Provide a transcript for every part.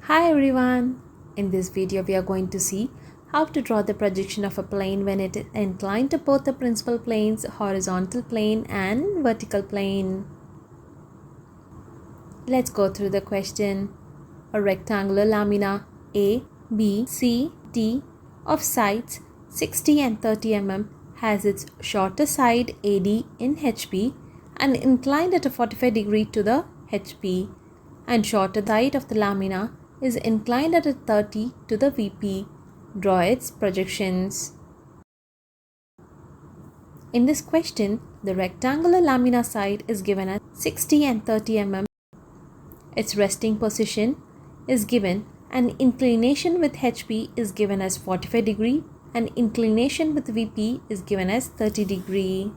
Hi everyone! In this video we are going to see how to draw the projection of a plane when it is inclined to both the principal planes, horizontal plane and vertical plane. Let's go through the question. A rectangular lamina A, B, C, D of sides 60 and 30 mm has its shorter side AD in HP and inclined at a 45 degree to the HP, and shorter side of the lamina is inclined at a 30 to the VP. Draw its projections. In this question, the rectangular lamina side is given as 60 and 30 mm. Its resting position is given, and inclination with HP is given as 45 degree and inclination with VP is given as 30 degree.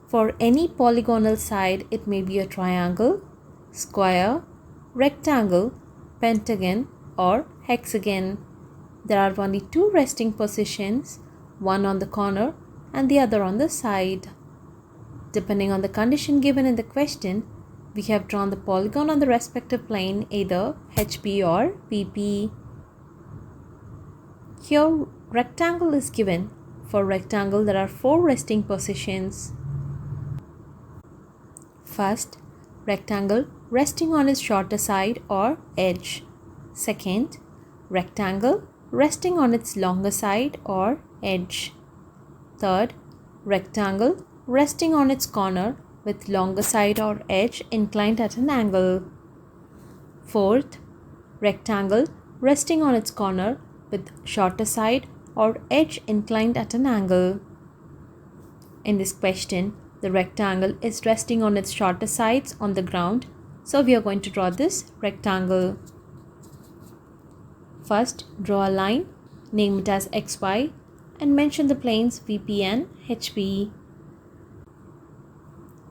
For any polygonal side, it may be a triangle, square, rectangle, pentagon or hexagon. There are only two resting positions, one on the corner and the other on the side. Depending on the condition given in the question, we have drawn the polygon on the respective plane, either HP or VP. Here rectangle is given. For rectangle there are four resting positions. First, rectangle resting on its shorter side or edge. Second, rectangle resting on its longer side or edge. Third, rectangle resting on its corner with longer side or edge inclined at an angle. Fourth, rectangle resting on its corner with shorter side or edge inclined at an angle. In this question, the rectangle is resting on its shorter sides on the ground, so we are going to draw this rectangle. First, draw a line, name it as XY and mention the planes VP and HP.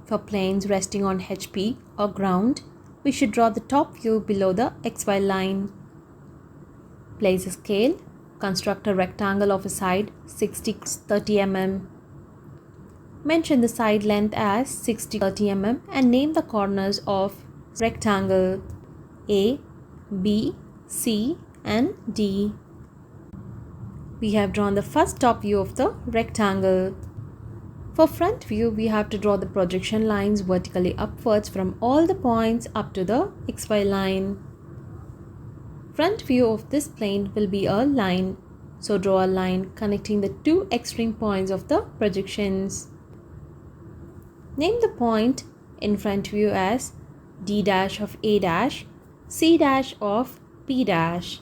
For planes resting on HP or ground, we should draw the top view below the XY line. Place a scale, construct a rectangle of a side 60-30 mm. Mention the side length as 60-30 mm and name the corners of rectangle A, B, C and D. We have drawn the first top view of the rectangle. For front view, we have to draw the projection lines vertically upwards from all the points up to the XY line. Front view of this plane will be a line, so draw a line connecting the two extreme points of the projections. Name the point in front view as D dash of A dash, C dash of B dash.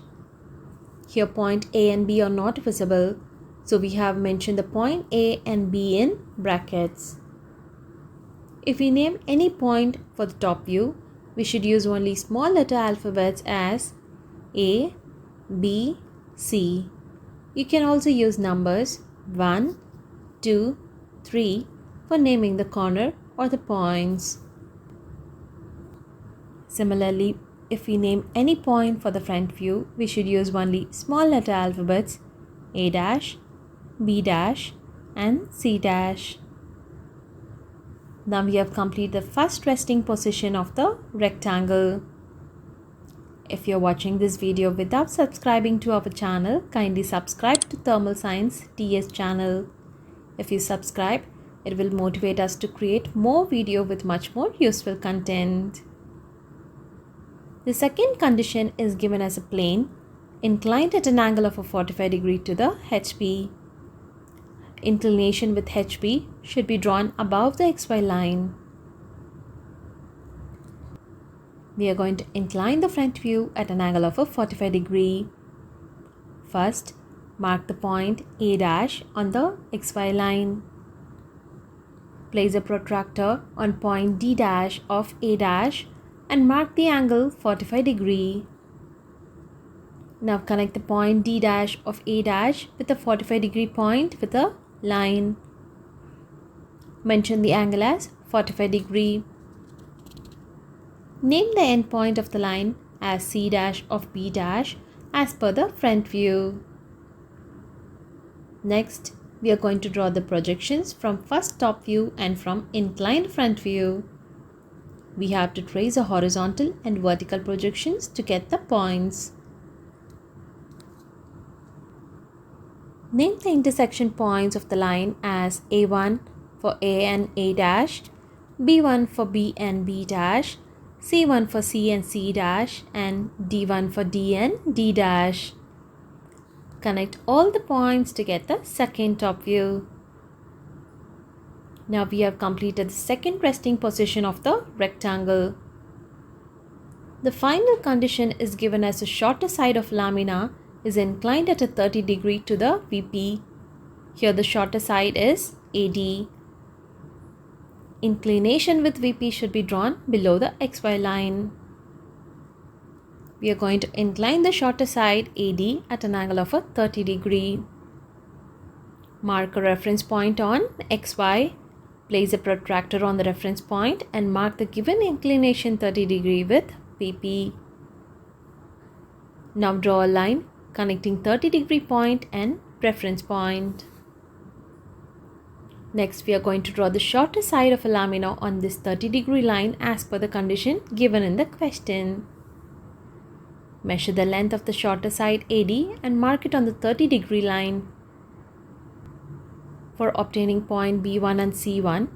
Here point A and B are not visible, so we have mentioned the point A and B in brackets. If we name any point for the top view, we should use only small letter alphabets as A, B, C. You can also use numbers 1, 2, 3 for naming the corner or the points. Similarly, if we name any point for the front view, we should use only small letter alphabets A dash, B dash and C dash. Now we have completed the first resting position of the rectangle. If you are watching this video without subscribing to our channel, kindly subscribe to Thermal Science TS channel. If you subscribe, it will motivate us to create more video with much more useful content. The second condition is given as a plane inclined at an angle of a 45 degree to the HP. Inclination with HP should be drawn above the XY line. We are going to incline the front view at an angle of a 45 degree. First, mark the point A dash on the XY line. Place a protractor on point D dash of A dash and mark the angle 45 degree. Now connect the point D dash of A dash with a 45 degree point with a line. Mention the angle as 45 degree. Name the end point of the line as C dash of B dash as per the front view. Next, we are going to draw the projections from first top view and from inclined front view. We have to trace a horizontal and vertical projections to get the points. Name the intersection points of the line as A1 for A and A dash, B1 for B and B dash, C1 for C and C dash, and D1 for D and D dash. Connect all the points to get the second top view. Now we have completed the second resting position of the rectangle. The final condition is given as the shorter side of lamina is inclined at a 30 degree to the VP. Here the shorter side is AD. Inclination with VP should be drawn below the XY line. We are going to incline the shorter side AD at an angle of a 30 degree. Mark a reference point on XY. Place a protractor on the reference point and mark the given inclination 30 degree with VP. Now draw a line connecting 30 degree point and reference point. Next, we are going to draw the shorter side of a lamina on this 30 degree line as per the condition given in the question. Measure the length of the shorter side AD and mark it on the 30 degree line. For obtaining point B1 and C1,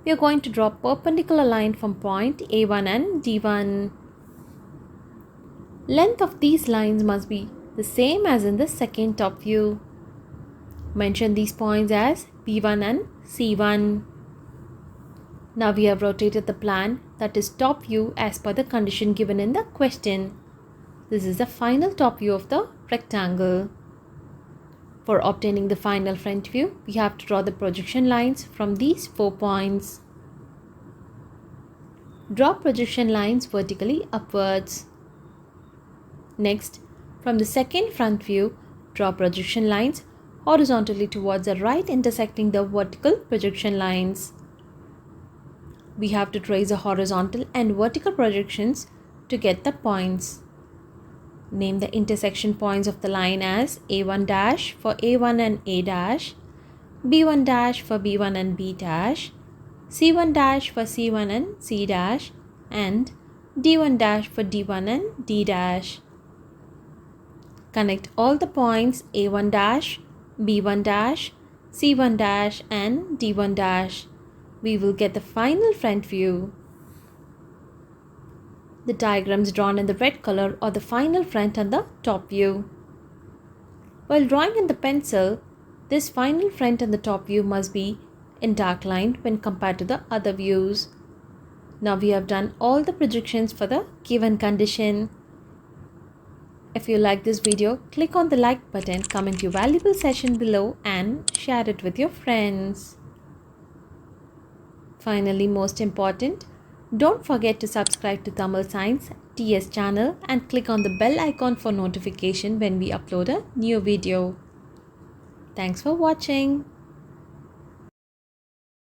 we are going to draw a perpendicular line from point A1 and D1. Length of these lines must be the same as in the second top view. Mention these points as B1 and C1. Now we have rotated the plan, that is top view, as per the condition given in the question. This is the final top view of the rectangle. For obtaining the final front view, we have to draw the projection lines from these 4 points. Draw projection lines vertically upwards. Next, from the second front view, draw projection lines horizontally towards the right intersecting the vertical projection lines. We have to trace the horizontal and vertical projections to get the points. Name the intersection points of the line as A1 dash for A1 and A dash, B1 dash for B1 and B dash, C1 dash for C1 and C dash, and D1 dash for D1 and D dash. Connect all the points A1 dash, B1 dash, C1 dash, and D1 dash. We will get the final front view. The diagrams drawn in the red color are the final front and the top view. While drawing in the pencil, this final front and the top view must be in dark line when compared to the other views. Now we have done all the projections for the given condition. If you like this video, click on the like button, comment your valuable session below and share it with your friends. Finally, most important, don't forget to subscribe to Tamil Science TS channel and click on the bell icon for notification when we upload a new video. Thanks for watching.